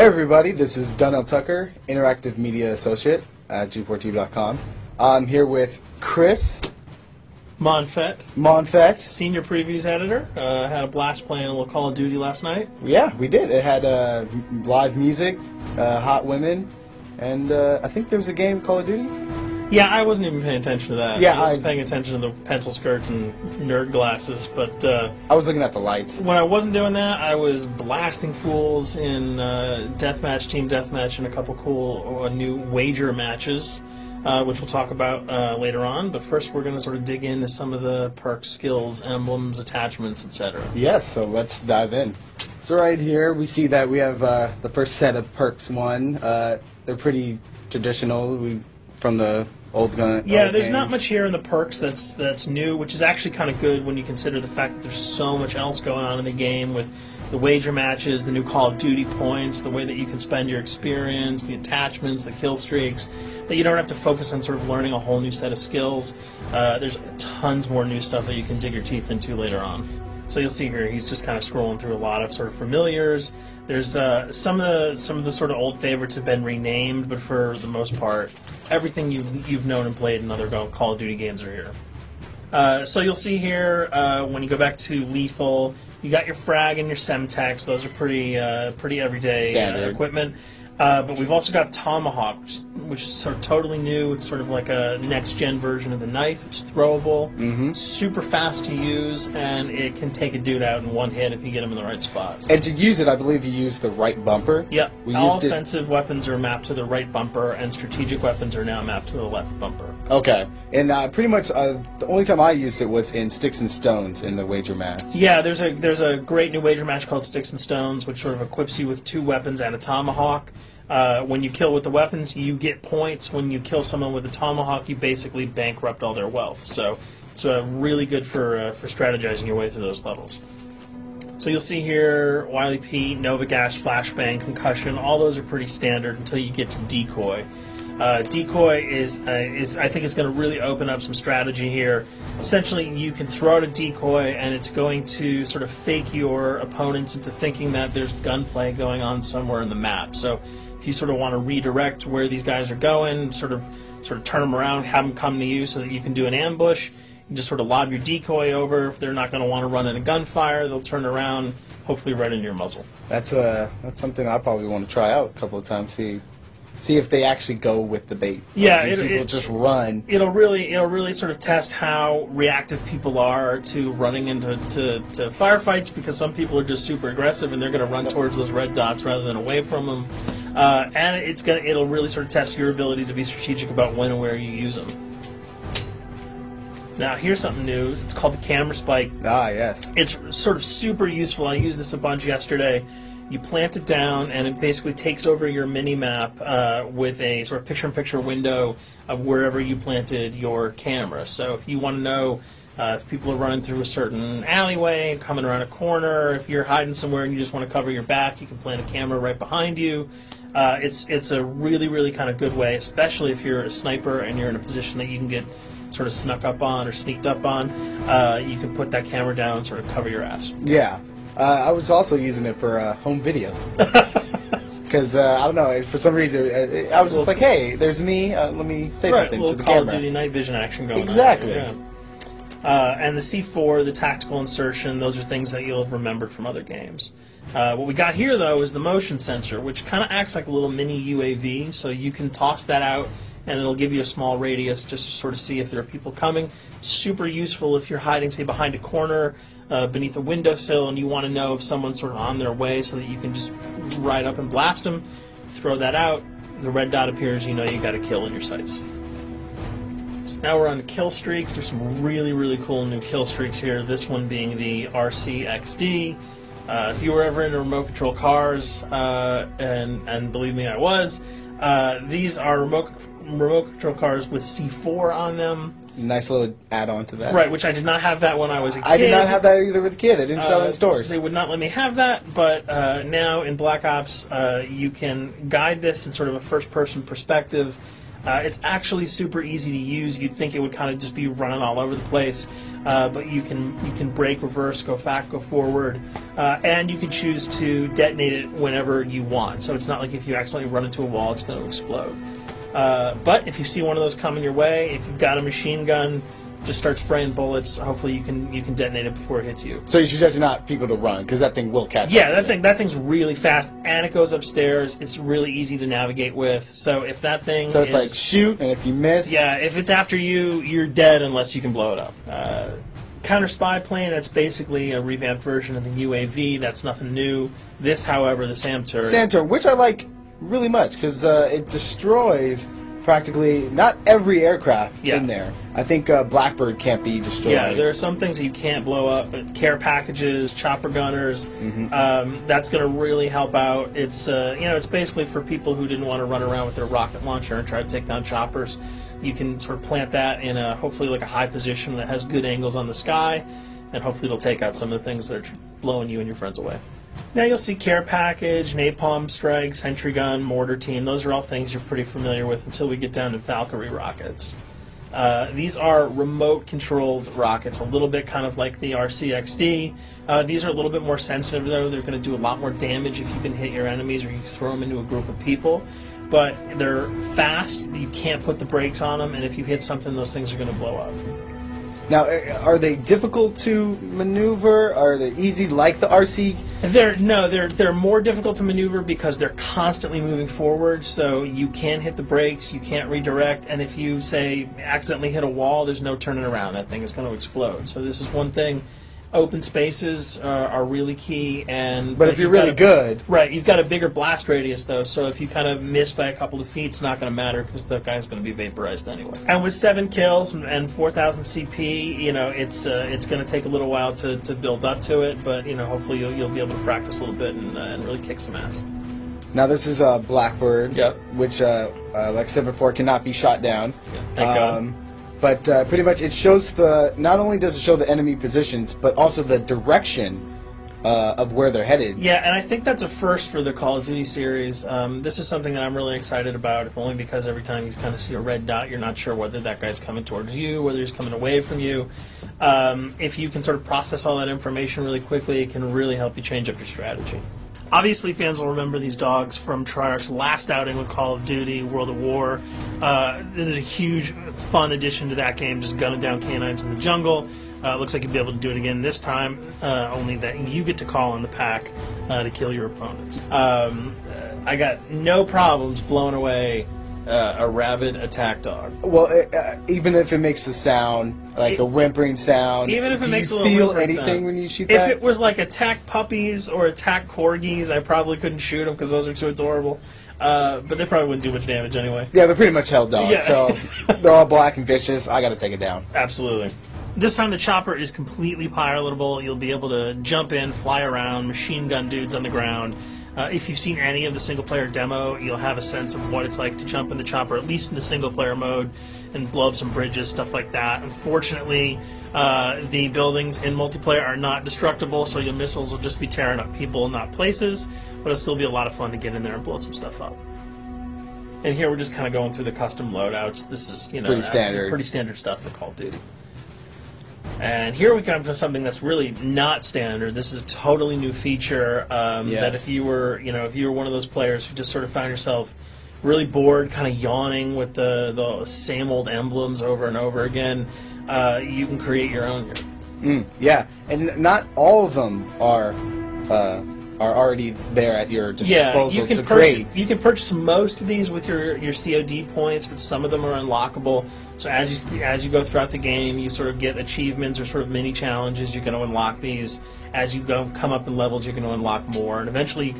Hey everybody, this is Donnell Tucker, Interactive Media Associate at G4TV.com. I'm here with Chris Monfett, Senior Previews Editor. Had a blast playing a little Call of Duty last night. Yeah, we did. It had live music, hot women, and I think there was a game, Call of Duty? Yeah, I wasn't even paying attention to that. Yeah, I was paying attention to the pencil skirts and nerd glasses, but I was looking at the lights. When I wasn't doing that, I was blasting fools in deathmatch, team deathmatch, and a couple cool new wager matches, which we'll talk about later on. But first, we're going to sort of dig into some of the perks, skills, emblems, attachments, etc. Yes, so let's dive in. So right here, we see that we have the first set of perks one. They're pretty traditional from the old gun. Yeah, there's not much here in the perks that's new, which is actually kind of good when you consider the fact that there's so much else going on in the game with the wager matches, the new Call of Duty points, the way that you can spend your experience, the attachments, the kill streaks, that you don't have to focus on sort of learning a whole new set of skills. There's tons more new stuff that you can dig your teeth into later on. So you'll see here, he's just kind of scrolling through a lot of sort of familiars. There's some of the sort of old favorites have been renamed, but for the most part, everything you've known and played in other Call of Duty games are here. So you'll see here when you go back to Lethal, you got your frag and your semtex. Those are pretty everyday equipment. But we've also got Tomahawk, which is sort of totally new. It's sort of like a next-gen version of the knife. It's throwable, super fast to use, and it can take a dude out in one hit if you get him in the right spots. And to use it, I believe you use the right bumper. Yep. All offensive weapons are mapped to the right bumper, and strategic weapons are now mapped to the left bumper. Okay. And pretty much the only time I used it was in Sticks and Stones in the wager match. Yeah, there's a great new wager match called Sticks and Stones, which sort of equips you with 2 weapons and a tomahawk. When you kill with the weapons, you get points. When you kill someone with a tomahawk, you basically bankrupt all their wealth. So it's really good for strategizing your way through those levels. So you'll see here, Wily Pete, Nova Gas, Flashbang, Concussion, all those are pretty standard until you get to Decoy. Decoy is I think it's going to really open up some strategy here. Essentially, you can throw out a decoy, and it's going to sort of fake your opponents into thinking that there's gunplay going on somewhere in the map. So if you sort of want to redirect where these guys are going, sort of turn them around, have them come to you so that you can do an ambush, you just sort of lob your decoy over. They're not going to want to run in a gunfire. They'll turn around, hopefully right into your muzzle. That's something I probably want to try out a couple of times. See if they actually go with the bait. Yeah, people just run. It'll really sort of test how reactive people are to running into firefights, because some people are just super aggressive and they're going to run towards those red dots rather than away from them. And it'll really sort of test your ability to be strategic about when and where you use them. Now, here's something new. It's called the Camera Spike. Ah, yes. It's sort of super useful. I used this a bunch yesterday. You plant it down, and it basically takes over your mini-map with a sort of picture-in-picture window of wherever you planted your camera. So if you want to know if people are running through a certain alleyway, coming around a corner, if you're hiding somewhere and you just want to cover your back, you can plant a camera right behind you. It's a really, really kind of good way, especially if you're a sniper and you're in a position that you can get sort of snuck up on or sneaked up on. You can put that camera down and sort of cover your ass. Yeah. I was also using it for home videos. Because, I don't know, for some reason, I was just like, hey, there's me, let me say something to the Call camera. of Duty night vision action going exactly. on. Exactly. Yeah. And the C4, the tactical insertion, those are things that you'll have remembered from other games. What we got here, though, is the motion sensor, which kind of acts like a little mini UAV, so you can toss that out, and it'll give you a small radius just to sort of see if there are people coming. Super useful if you're hiding, say, behind a corner, beneath a windowsill, and you want to know if someone's sort of on their way so that you can just ride up and blast them. Throw that out, the red dot appears, you know you got a kill in your sights. So now we're on to kill streaks. There's some really, really cool new kill streaks here, this one being the RCXD. If you were ever into remote control cars, and believe me, I was, these are remote control cars with C4 on them. Nice little add-on to that. Right, which I did not have that when I was a kid. I did not have that either with a kid. They didn't sell it in stores. They would not let me have that, but now in Black Ops, you can guide this in sort of a first-person perspective. It's actually super easy to use. You'd think it would kind of just be running all over the place, but you can brake, reverse, go back, go forward, and you can choose to detonate it whenever you want. So it's not like if you accidentally run into a wall, it's going to explode. But if you see one of those coming your way, if you've got a machine gun, just start spraying bullets. Hopefully you can detonate it before it hits you. So you suggest not people to run because that thing will catch. Yeah, up to that thing's really fast, and it goes upstairs. It's really easy to navigate with. So if that thing So it's like shoot, and if you miss, yeah, if it's after you, you're dead unless you can blow it up. Counter spy plane, that's basically a revamped version of the UAV. That's nothing new. This, however, the SAM turret. SAM turret, which I like really much because it destroys practically not every aircraft in there. I think Blackbird can't be destroyed. Yeah, there are some things that you can't blow up, but care packages, chopper gunners, that's going to really help out. It's it's basically for people who didn't want to run around with their rocket launcher and try to take down choppers. You can sort of plant that in a hopefully like a high position that has good angles on the sky, and hopefully it'll take out some of the things that are blowing you and your friends away. Now you'll see care package, napalm strike, sentry gun, mortar team. Those are all things you're pretty familiar with until we get down to Valkyrie rockets. These are remote-controlled rockets, a little bit kind of like the RCXD. These are a little bit more sensitive, though. They're going to do a lot more damage if you can hit your enemies or you throw them into a group of people. But they're fast, you can't put the brakes on them, and if you hit something, those things are going to blow up. Now, are they difficult to maneuver? Are they easy like the RC? They're more difficult to maneuver because they're constantly moving forward, so you can't hit the brakes, you can't redirect, and if you, say, accidentally hit a wall, there's no turning around. That thing is going to explode. So this is one thing. Open spaces are really key, but if you're really good, right? You've got a bigger blast radius though, so if you kind of miss by a couple of feet, it's not going to matter because the guy's going to be vaporized anyway. And with 7 kills and 4,000 CP, it's going to take a little while to build up to it, but hopefully you'll be able to practice a little bit and really kick some ass. Now this is a Blackbird, which, like I said before, cannot be shot down. Yeah, thank God. But pretty much it shows not only does it show the enemy positions, but also the direction of where they're headed. Yeah, and I think that's a first for the Call of Duty series. This is something that I'm really excited about, if only because every time you kind of see a red dot, you're not sure whether that guy's coming towards you, whether he's coming away from you. If you can sort of process all that information really quickly, it can really help you change up your strategy. Obviously, fans will remember these dogs from Treyarch's last outing with Call of Duty, World at War. There's a huge, fun addition to that game, just gunning down canines in the jungle. Looks like you'll be able to do it again this time, only that you get to call in the pack to kill your opponents. I got no problems blowing away a rabid attack dog. Well, even if it makes the sound, like a whimpering sound, even if it makes a little little feel anything sound when you shoot that? If it was like attack puppies or attack corgis, I probably couldn't shoot them because those are too adorable. But they probably wouldn't do much damage anyway. Yeah, they're pretty much held dogs, Yeah. so they're all black and vicious. I got to take it down. Absolutely. This time the chopper is completely pilotable. You'll be able to jump in, fly around, machine gun dudes on the ground. If you've seen any of the single-player demo, you'll have a sense of what it's like to jump in the chopper, at least in the single-player mode, and blow up some bridges, stuff like that. Unfortunately, the buildings in multiplayer are not destructible, so your missiles will just be tearing up people, not places, but it'll still be a lot of fun to get in there and blow some stuff up. And here we're just kind of going through the custom loadouts. This is, pretty standard stuff for Call of Duty. And here we come to something that's really not standard. This is a totally new feature that if you were one of those players who just sort of found yourself really bored, kind of yawning with the same old emblems over and over again, you can create your own here. Yeah, and not all of them are already there at your disposal to create. You can purchase most of these with your COD points, but some of them are unlockable. So as you go throughout the game, you sort of get achievements or sort of mini challenges. You're going to unlock these. As you come up in levels, you're going to unlock more, and eventually you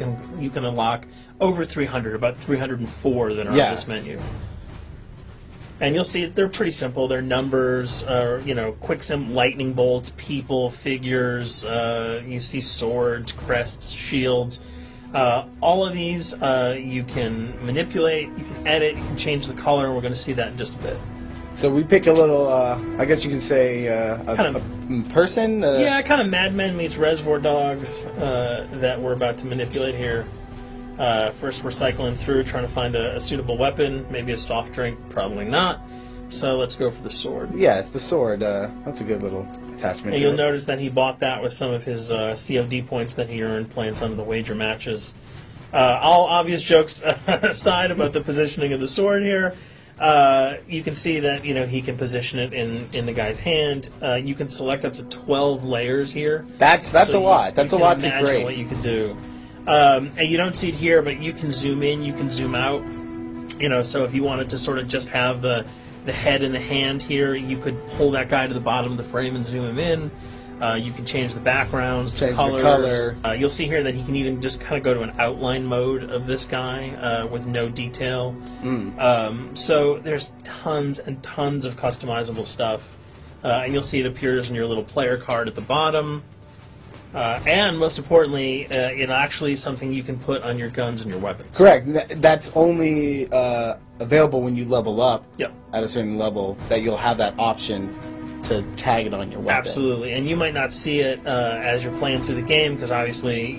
can unlock over 300, about 304 that are on this menu. And you'll see they're pretty simple. They're numbers, quick lightning bolts, people, figures. You see swords, crests, shields. All of these you can manipulate, you can edit, you can change the color, and we're going to see that in just a bit. So we pick a little, I guess you can say, a person? Yeah, kind of Mad Men meets Reservoir Dogs that we're about to manipulate here. First, we're cycling through, trying to find a suitable weapon. Maybe a soft drink, probably not. So let's go for the sword. Yeah, it's the sword. That's a good little attachment. And you'll notice that he bought that with some of his COD points that he earned playing some of the wager matches. All obvious jokes aside about the positioning of the sword here, you can see that he can position it in the guy's hand. You can select up to 12 layers here. That's a lot. That's a lot to imagine create. what you can do. And you don't see it here, but you can zoom in, you can zoom out. So if you wanted to sort of just have the head and the hand here, you could pull that guy to the bottom of the frame and zoom him in. You can change the backgrounds, change colors. the color. You'll see here that he can even just kind of go to an outline mode of this guy with no detail. So there's tons and tons of customizable stuff. And you'll see it appears in your little player card at the bottom. And most importantly, it actually is something you can put on your guns and your weapons. Correct. That's only available when you level up Yep. at a certain level, that you'll have that option to tag it on your weapon. Absolutely, and you might not see it as you're playing through the game, because obviously,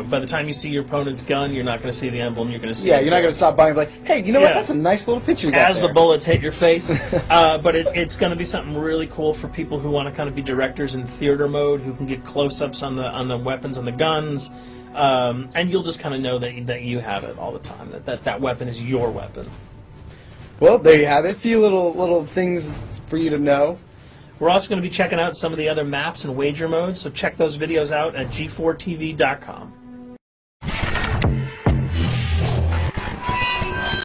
by the time you see your opponent's gun, you're not going to see the emblem. You're going to see. Yeah, you're not going to stop by and be like, hey, you know what? That's a nice little picture you got as there. the bullets hit your face. But it's going to be something really cool for people who want to kind of be directors in theater mode, who can get close-ups on the weapons and the guns, and you'll just kind of know that you have it all the time. That weapon is your weapon. Well, there you have it. A few little things for you to know. We're also going to be checking out some of the other maps and wager modes, so check those videos out at g4tv.com.